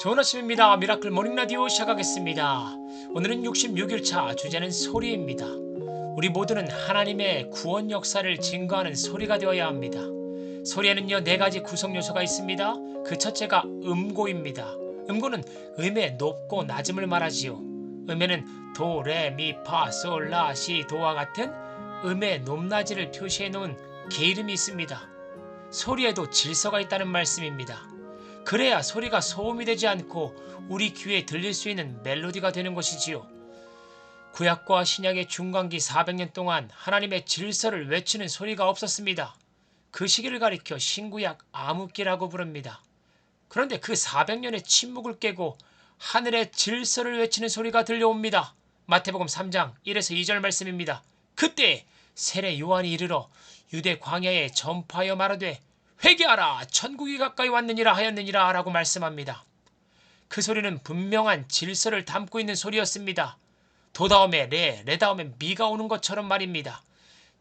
좋은 아침입니다. 미라클 모닝 라디오 시작하겠습니다. 오늘은 66일차, 주제는 소리입니다. 우리 모두는 하나님의 구원 역사를 증거하는 소리가 되어야 합니다. 소리에는요, 네 가지 구성 요소가 있습니다. 그 첫째가 음고입니다. 음고는 음의 높고 낮음을 말하지요. 음에는 도, 레, 미, 파, 솔, 라, 시, 도와 같은 음의 높낮이를 표시해 놓은 게이름이 있습니다. 소리에도 질서가 있다는 말씀입니다. 그래야 소리가 소음이 되지 않고 우리 귀에 들릴 수 있는 멜로디가 되는 것이지요. 구약과 신약의 중간기 400년 동안 하나님의 질서를 외치는 소리가 없었습니다. 그 시기를 가리켜 신구약 암흑기라고 부릅니다. 그런데 그 400년의 침묵을 깨고 하늘의 질서를 외치는 소리가 들려옵니다. 마태복음 3장 1에서 2절 말씀입니다. 그때 세례 요한이 이르러 유대 광야에 전파하여 말하되 회개하라, 천국이 가까이 왔느니라 하였느니라 라고 말씀합니다. 그 소리는 분명한 질서를 담고 있는 소리였습니다. 도 다음에 레 다음에 미가 오는 것처럼 말입니다.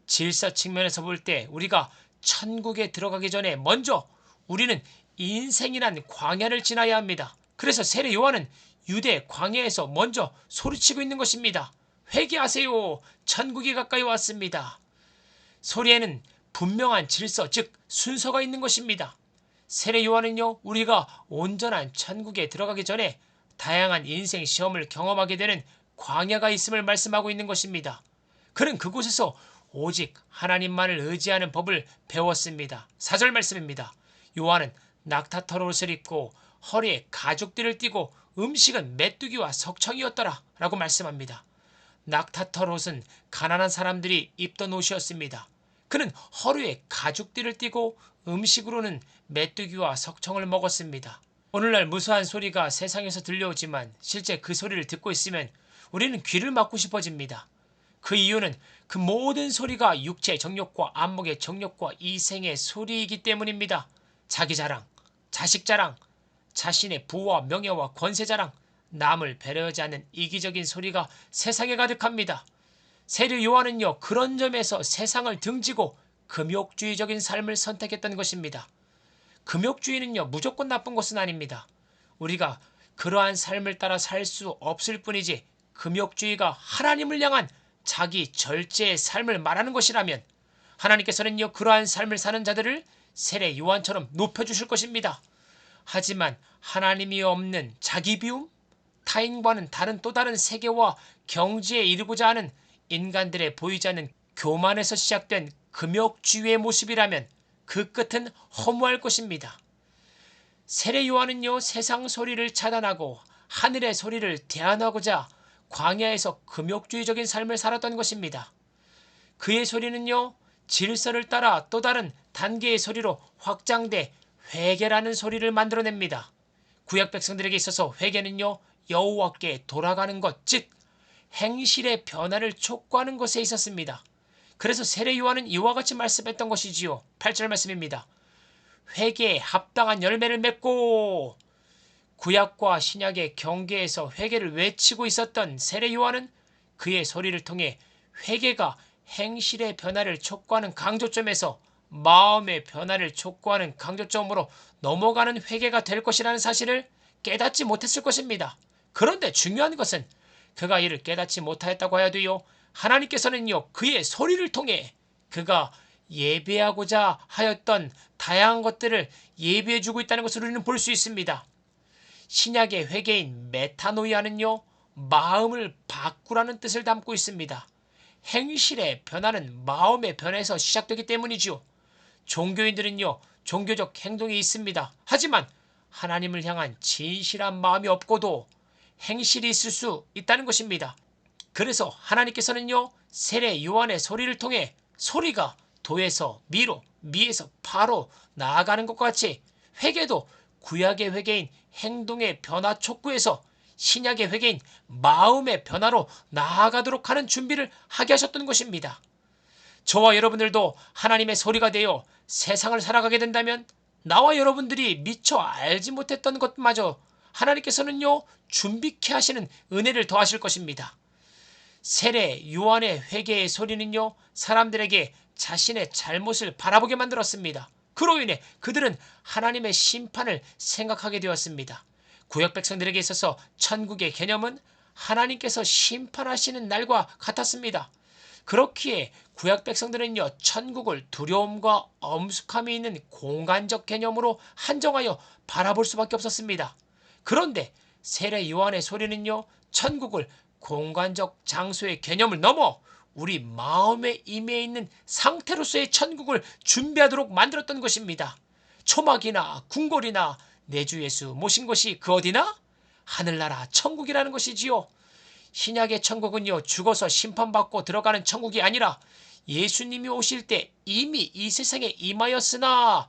질서 측면에서 볼 때 우리가 천국에 들어가기 전에 먼저 우리는 인생이란 광야를 지나야 합니다. 그래서 세례 요한은 유대 광야에서 먼저 소리치고 있는 것입니다. 회개하세요, 천국이 가까이 왔습니다. 소리에는 분명한 질서, 즉 순서가 있는 것입니다. 세례 요한은요, 우리가 온전한 천국에 들어가기 전에 다양한 인생 시험을 경험하게 되는 광야가 있음을 말씀하고 있는 것입니다. 그는 그곳에서 오직 하나님만을 의지하는 법을 배웠습니다. 4절 말씀입니다. 요한은 낙타털 옷을 입고 허리에 가죽띠를 띠고 음식은 메뚜기와 석청이었더라 라고 말씀합니다. 낙타털 옷은 가난한 사람들이 입던 옷이었습니다. 그는 허리에 가죽띠를 띠고 음식으로는 메뚜기와 석청을 먹었습니다. 오늘날 무수한 소리가 세상에서 들려오지만 실제 그 소리를 듣고 있으면 우리는 귀를 막고 싶어집니다. 그 이유는 그 모든 소리가 육체의 정욕과 안목의 정욕과 이생의 소리이기 때문입니다. 자기 자랑, 자식 자랑, 자신의 부와 명예와 권세 자랑, 남을 배려하지 않는 이기적인 소리가 세상에 가득합니다. 세례 요한은요, 그런 점에서 세상을 등지고 금욕주의적인 삶을 선택했던 것입니다. 금욕주의는요, 무조건 나쁜 것은 아닙니다. 우리가 그러한 삶을 따라 살 수 없을 뿐이지, 금욕주의가 하나님을 향한 자기 절제의 삶을 말하는 것이라면 하나님께서는요, 그러한 삶을 사는 자들을 세례 요한처럼 높여주실 것입니다. 하지만 하나님이 없는 자기 비움, 타인과는 다른 또 다른 세계와 경지에 이르고자 하는 인간들의 보이지 않는 교만에서 시작된 금욕주의의 모습이라면 그 끝은 허무할 것입니다. 세례 요한은요, 세상 소리를 차단하고 하늘의 소리를 대안하고자 광야에서 금욕주의적인 삶을 살았던 것입니다. 그의 소리는요, 질서를 따라 또 다른 단계의 소리로 확장돼 회개라는 소리를 만들어냅니다. 구약 백성들에게 있어서 회개는요, 여호와께 돌아가는 것, 즉 행실의 변화를 촉구하는 것에 있었습니다. 그래서 세례 요한은 이와 같이 말씀했던 것이지요. 8절 말씀입니다. 회개에 합당한 열매를 맺고. 구약과 신약의 경계에서 회개를 외치고 있었던 세례 요한은 그의 소리를 통해 회개가 행실의 변화를 촉구하는 강조점에서 마음의 변화를 촉구하는 강조점으로 넘어가는 회개가 될 것이라는 사실을 깨닫지 못했을 것입니다. 그런데 중요한 것은 그가 이를 깨닫지 못하였다고 하여도요, 하나님께서는요, 그의 소리를 통해 그가 예배하고자 하였던 다양한 것들을 예배해주고 있다는 것을 우리는 볼 수 있습니다. 신약의 회개인 메타노이아는요, 마음을 바꾸라는 뜻을 담고 있습니다. 행실의 변화는 마음의 변화에서 시작되기 때문이죠. 종교인들은요, 종교적 행동이 있습니다. 하지만 하나님을 향한 진실한 마음이 없고도 행실이 있을 수 있다는 것입니다. 그래서 하나님께서는요, 세례 요한의 소리를 통해 소리가 도에서 미로, 미에서 파로 나아가는 것과 같이 회개도 구약의 회개인 행동의 변화 촉구에서 신약의 회개인 마음의 변화로 나아가도록 하는 준비를 하게 하셨던 것입니다. 저와 여러분들도 하나님의 소리가 되어 세상을 살아가게 된다면 나와 여러분들이 미처 알지 못했던 것마저 하나님께서는요, 준비케 하시는 은혜를 더하실 것입니다. 세례 요한의 회개의 소리는요, 사람들에게 자신의 잘못을 바라보게 만들었습니다. 그로 인해 그들은 하나님의 심판을 생각하게 되었습니다. 구약 백성들에게 있어서 천국의 개념은 하나님께서 심판하시는 날과 같았습니다. 그렇기에 구약 백성들은요, 천국을 두려움과 엄숙함이 있는 공간적 개념으로 한정하여 바라볼 수밖에 없었습니다. 그런데 세례 요한의 소리는요, 천국을 공간적 장소의 개념을 넘어 우리 마음에 임해 있는 상태로서의 천국을 준비하도록 만들었던 것입니다. 초막이나 궁궐이나 내 주 예수 모신 것이 그 어디나? 하늘나라 천국이라는 것이지요. 신약의 천국은요, 죽어서 심판받고 들어가는 천국이 아니라 예수님이 오실 때 이미 이 세상에 임하였으나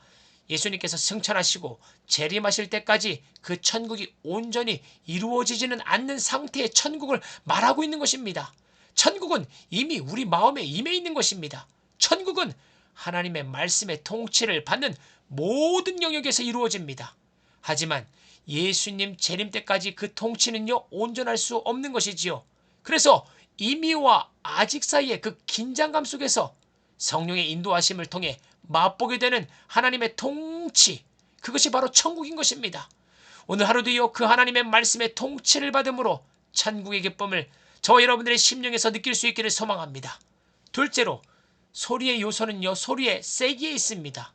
예수님께서 승천하시고 재림하실 때까지 그 천국이 온전히 이루어지지는 않는 상태의 천국을 말하고 있는 것입니다. 천국은 이미 우리 마음에 임해 있는 것입니다. 천국은 하나님의 말씀의 통치를 받는 모든 영역에서 이루어집니다. 하지만 예수님 재림 때까지 그 통치는요, 온전할 수 없는 것이지요. 그래서 이미와 아직 사이의 그 긴장감 속에서 성령의 인도하심을 통해 맛보게 되는 하나님의 통치, 그것이 바로 천국인 것입니다. 오늘 하루도요, 그 하나님의 말씀의 통치를 받음으로 천국의 기쁨을 저와 여러분들의 심령에서 느낄 수 있기를 소망합니다. 둘째로, 소리의 요소는요, 소리의 세기에 있습니다.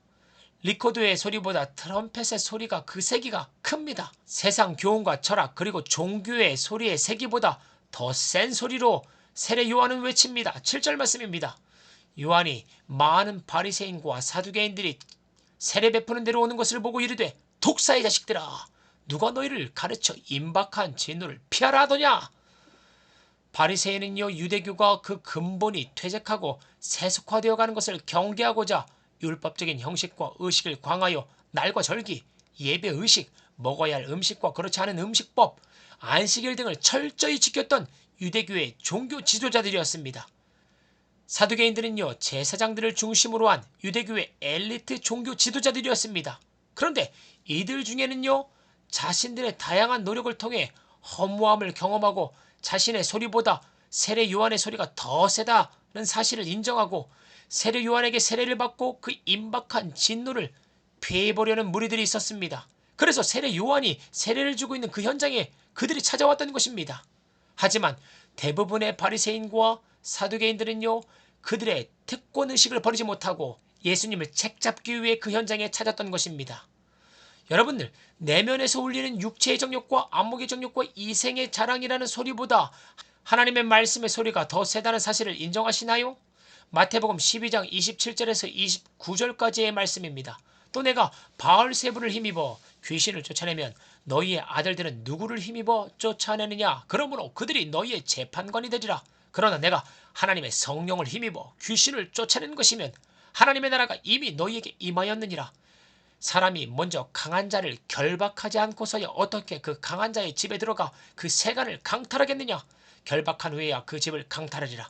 리코더의 소리보다 트럼펫의 소리가 그 세기가 큽니다. 세상 교훈과 철학 그리고 종교의 소리의 세기보다 더 센 소리로 세례 요한은 외칩니다. 7절 말씀입니다. 요한이 많은 바리새인과 사두개인들이 세례 베푸는 데로 오는 것을 보고 이르되, 독사의 자식들아, 누가 너희를 가르쳐 임박한 진노를 피하라 하더냐? 바리새인은요, 유대교가 그 근본이 퇴색하고 세속화되어 가는 것을 경계하고자 율법적인 형식과 의식을 광하여 날과 절기, 예배 의식, 먹어야 할 음식과 그렇지 않은 음식법, 안식일 등을 철저히 지켰던 유대교의 종교 지도자들이었습니다. 사두개인들은요, 제사장들을 중심으로 한 유대교의 엘리트 종교 지도자들이었습니다. 그런데 이들 중에는요, 자신들의 다양한 노력을 통해 허무함을 경험하고 자신의 소리보다 세례 요한의 소리가 더 세다는 사실을 인정하고 세례 요한에게 세례를 받고 그 임박한 진노를 피해보려는 무리들이 있었습니다. 그래서 세례 요한이 세례를 주고 있는 그 현장에 그들이 찾아왔던 것입니다. 하지만 대부분의 바리새인과 사두개인들은요, 그들의 특권의식을 버리지 못하고 예수님을 책잡기 위해 그 현장에 찾았던 것입니다. 여러분들, 내면에서 울리는 육체의 정욕과 안목의 정욕과 이생의 자랑이라는 소리보다 하나님의 말씀의 소리가 더 세다는 사실을 인정하시나요? 마태복음 12장 27절에서 29절까지의 말씀입니다. 또 내가 바알세불을 힘입어 귀신을 쫓아내면 너희의 아들들은 누구를 힘입어 쫓아내느냐? 그러므로 그들이 너희의 재판관이 되리라. 그러나 내가 하나님의 성령을 힘입어 귀신을 쫓아내는 것이면 하나님의 나라가 이미 너희에게 임하였느니라. 사람이 먼저 강한 자를 결박하지 않고서야 어떻게 그 강한 자의 집에 들어가 그 세간을 강탈하겠느냐? 결박한 후에야 그 집을 강탈하리라.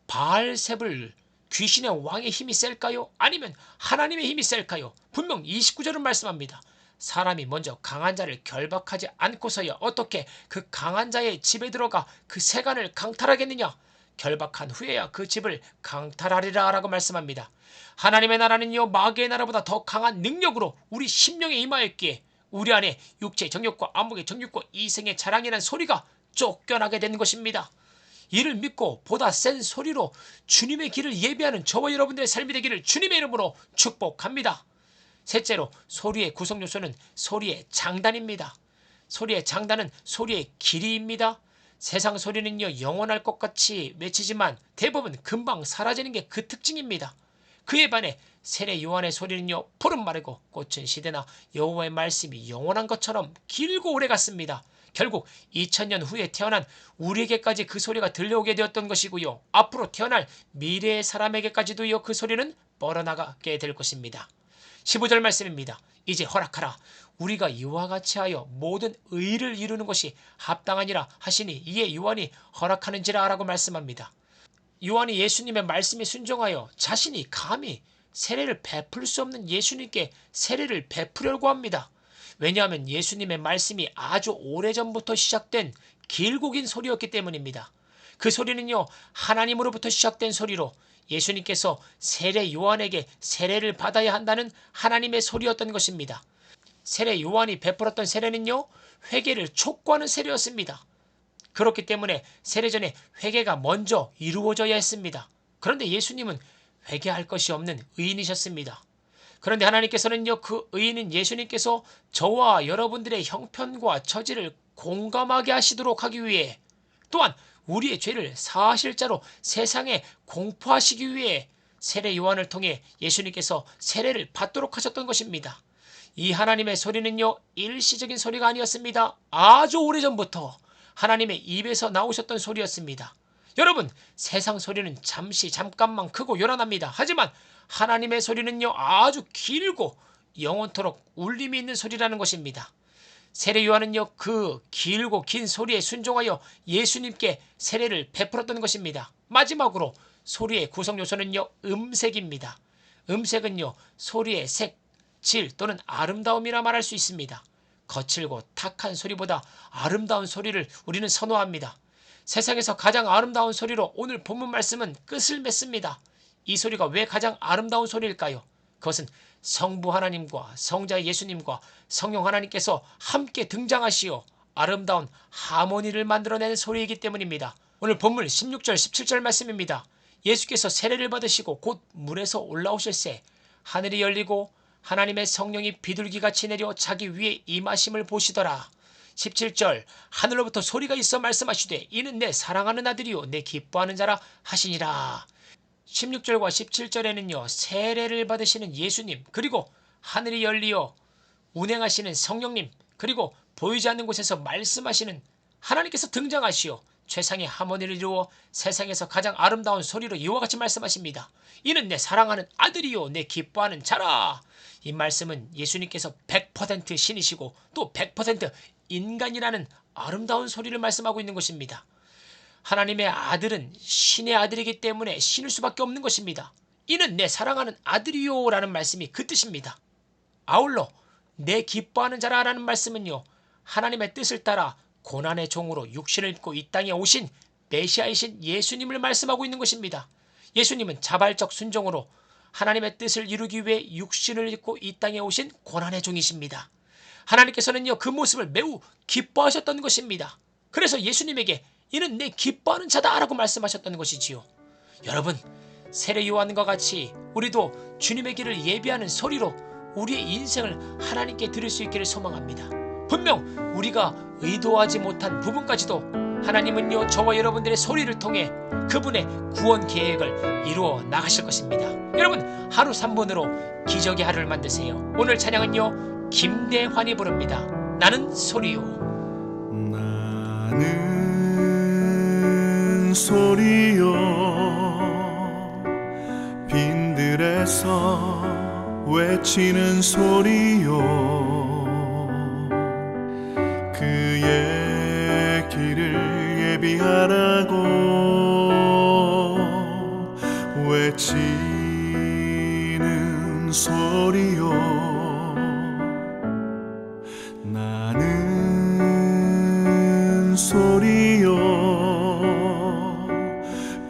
바알세불, 귀신의 왕의 힘이 셀까요? 아니면 하나님의 힘이 셀까요? 분명 29절은 말씀합니다. 사람이 먼저 강한 자를 결박하지 않고서야 어떻게 그 강한 자의 집에 들어가 그 세간을 강탈하겠느냐? 결박한 후에야 그 집을 강탈하리라 라고 말씀합니다. 하나님의 나라는요, 마귀의 나라보다 더 강한 능력으로 우리 심령에 임하였기에 우리 안에 육체의 정욕과 안목의 정욕과 이생의 자랑이라는 소리가 쫓겨나게 된 것입니다. 이를 믿고 보다 센 소리로 주님의 길을 예비하는 저와 여러분들의 삶이 되기를 주님의 이름으로 축복합니다. 셋째로, 소리의 구성 요소는 소리의 장단입니다. 소리의 장단은 소리의 길이입니다. 세상 소리는요, 영원할 것 같이 외치지만 대부분 금방 사라지는 게 그 특징입니다. 그에 반해 세례 요한의 소리는요, 푸른 마르고 꽃은 시대나 여호와의 말씀이 영원한 것처럼 길고 오래 갔습니다. 결국 2000년 후에 태어난 우리에게까지 그 소리가 들려오게 되었던 것이고요, 앞으로 태어날 미래의 사람에게까지도요, 그 소리는 뻗어나가게 될 것입니다. 15절 말씀입니다. 이제 허락하라. 우리가 이와 같이 하여 모든 의를 이루는 것이 합당하니라 하시니 이에 요한이 허락하는지라 라고 말씀합니다. 요한이 예수님의 말씀에 순종하여 자신이 감히 세례를 베풀 수 없는 예수님께 세례를 베푸려고 합니다. 왜냐하면 예수님의 말씀이 아주 오래전부터 시작된 길고 긴 소리였기 때문입니다. 그 소리는요, 하나님으로부터 시작된 소리로 예수님께서 세례 요한에게 세례를 받아야 한다는 하나님의 소리였던 것입니다. 세례 요한이 베풀었던 세례는요, 회개를 촉구하는 세례였습니다. 그렇기 때문에 세례 전에 회개가 먼저 이루어져야 했습니다. 그런데 예수님은 회개할 것이 없는 의인이셨습니다. 그런데 하나님께서는요, 그 의인인 예수님께서 저와 여러분들의 형편과 처지를 공감하게 하시도록 하기 위해, 또한 우리의 죄를 사실자로 세상에 공포하시기 위해 세례 요한을 통해 예수님께서 세례를 받도록 하셨던 것입니다. 이 하나님의 소리는요, 일시적인 소리가 아니었습니다. 아주 오래전부터 하나님의 입에서 나오셨던 소리였습니다. 여러분, 세상 소리는 잠깐만 크고 요란합니다. 하지만 하나님의 소리는요, 아주 길고 영원토록 울림이 있는 소리라는 것입니다. 세례 요한은요, 그 길고 긴 소리에 순종하여 예수님께 세례를 베풀었던 것입니다. 마지막으로 소리의 구성 요소는요, 음색입니다. 음색은요, 소리의 색, 질 또는 아름다움이라 말할 수 있습니다. 거칠고 탁한 소리보다 아름다운 소리를 우리는 선호합니다. 세상에서 가장 아름다운 소리로 오늘 본문 말씀은 끝을 맺습니다. 이 소리가 왜 가장 아름다운 소리일까요? 그것은 성부 하나님과 성자 예수님과 성령 하나님께서 함께 등장하시어 아름다운 하모니를 만들어내는 소리이기 때문입니다. 오늘 본문 16절 17절 말씀입니다. 예수께서 세례를 받으시고 곧 물에서 올라오실새 하늘이 열리고 하나님의 성령이 비둘기같이 내려 자기 위에 임하심을 보시더라. 17절 하늘로부터 소리가 있어 말씀하시되 이는 내 사랑하는 아들이요 내 기뻐하는 자라 하시니라. 16절과 17절에는요, 세례를 받으시는 예수님, 그리고 하늘이 열리어 운행하시는 성령님, 그리고 보이지 않는 곳에서 말씀하시는 하나님께서 등장하시어 최상의 하모니를 이루어 세상에서 가장 아름다운 소리로 이와 같이 말씀하십니다. 이는 내 사랑하는 아들이요 내 기뻐하는 자라. 이 말씀은 예수님께서 100% 신이시고 또 100% 인간이라는 아름다운 소리를 말씀하고 있는 것입니다. 하나님의 아들은 신의 아들이기 때문에 신일 수밖에 없는 것입니다. 이는 내 사랑하는 아들이요 라는 말씀이 그 뜻입니다. 아울러 내 기뻐하는 자라 라는 말씀은요, 하나님의 뜻을 따라 고난의 종으로 육신을 입고 이 땅에 오신 메시아이신 예수님을 말씀하고 있는 것입니다. 예수님은 자발적 순종으로 하나님의 뜻을 이루기 위해 육신을 입고 이 땅에 오신 고난의 종이십니다. 하나님께서는요, 그 모습을 매우 기뻐하셨던 것입니다. 그래서 예수님에게 이는 내 기뻐하는 자다 라고 말씀하셨던 것이지요. 여러분, 세례 요한과 같이 우리도 주님의 길을 예비하는 소리로 우리의 인생을 하나님께 드릴 수 있기를 소망합니다. 분명 우리가 의도하지 못한 부분까지도 하나님은요, 저와 여러분들의 소리를 통해 그분의 구원 계획을 이루어 나가실 것입니다. 여러분, 하루 3분으로 기적의 하루를 만드세요. 오늘 찬양은요, 김대환이 부릅니다. 나는 소리요. 나는 소리요, 빈들에서 외치는 소리요, 그의 길을 예비하라고 외치는 소리요. 나는 소리요,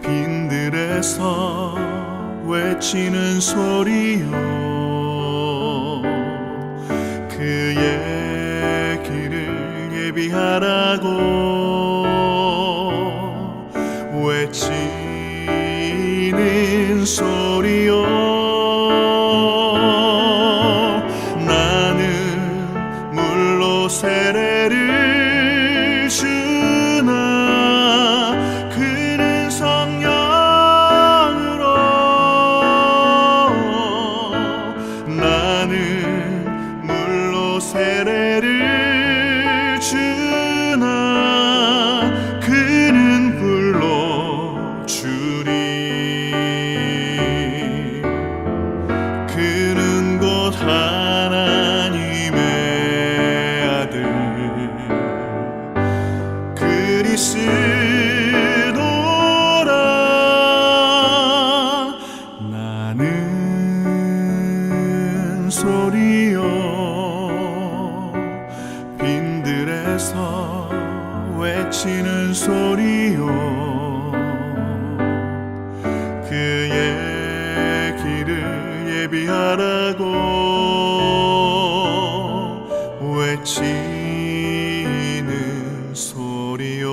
빈들에서 외치는 소리요, 그의 길을 예비하라고 외치는 소리요. 나는 물로 세례를 주나 그는 성령으로. 나는 물로 세례를 주나 그는 불로 주리. 그는 곧 하나님의 아들 그리스도라. 나는 소리요, 빈들에서 외치는 소리요, 그의 길을 예비하라고 외치는 소리요.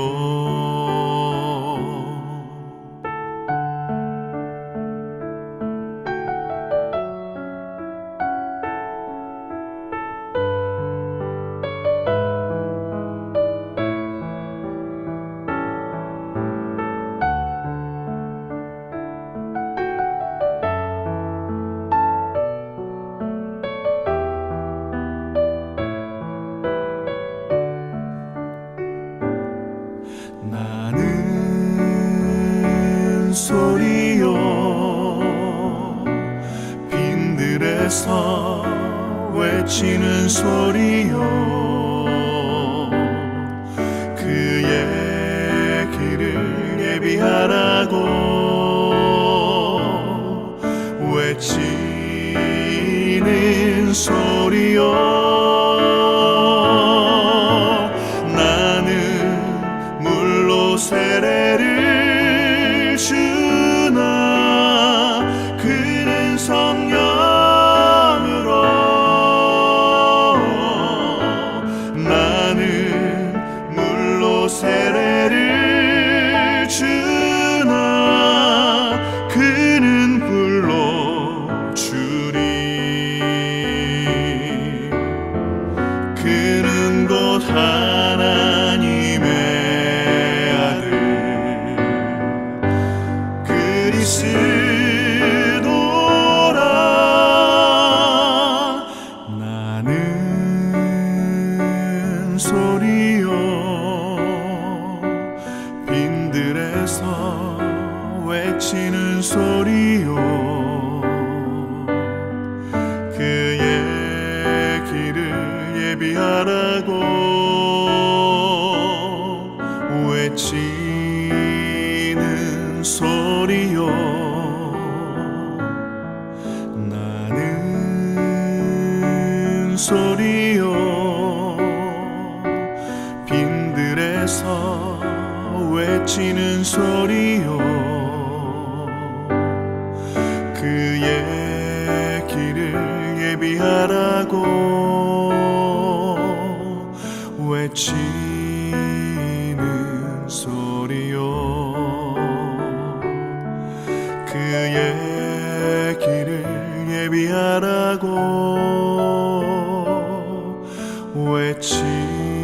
나는 소리요 빈들에서 외치는 소리요 그의 길을 예비하라고 외치는 소리요 세례를 주나 그는 성령으로 나는 물로 세례를 주나 그는 불로 주리 그는 곧 하나님의 그리스도라. 나는 소리요 빈들에서 외치는 소리요 그의 길을 예비하라고 외치는 소리요 나는 소리요 빈들에서 외치는 소리요 그의 길을 예비하라고 외치는 소리요 그의 길을 예비하라고 외치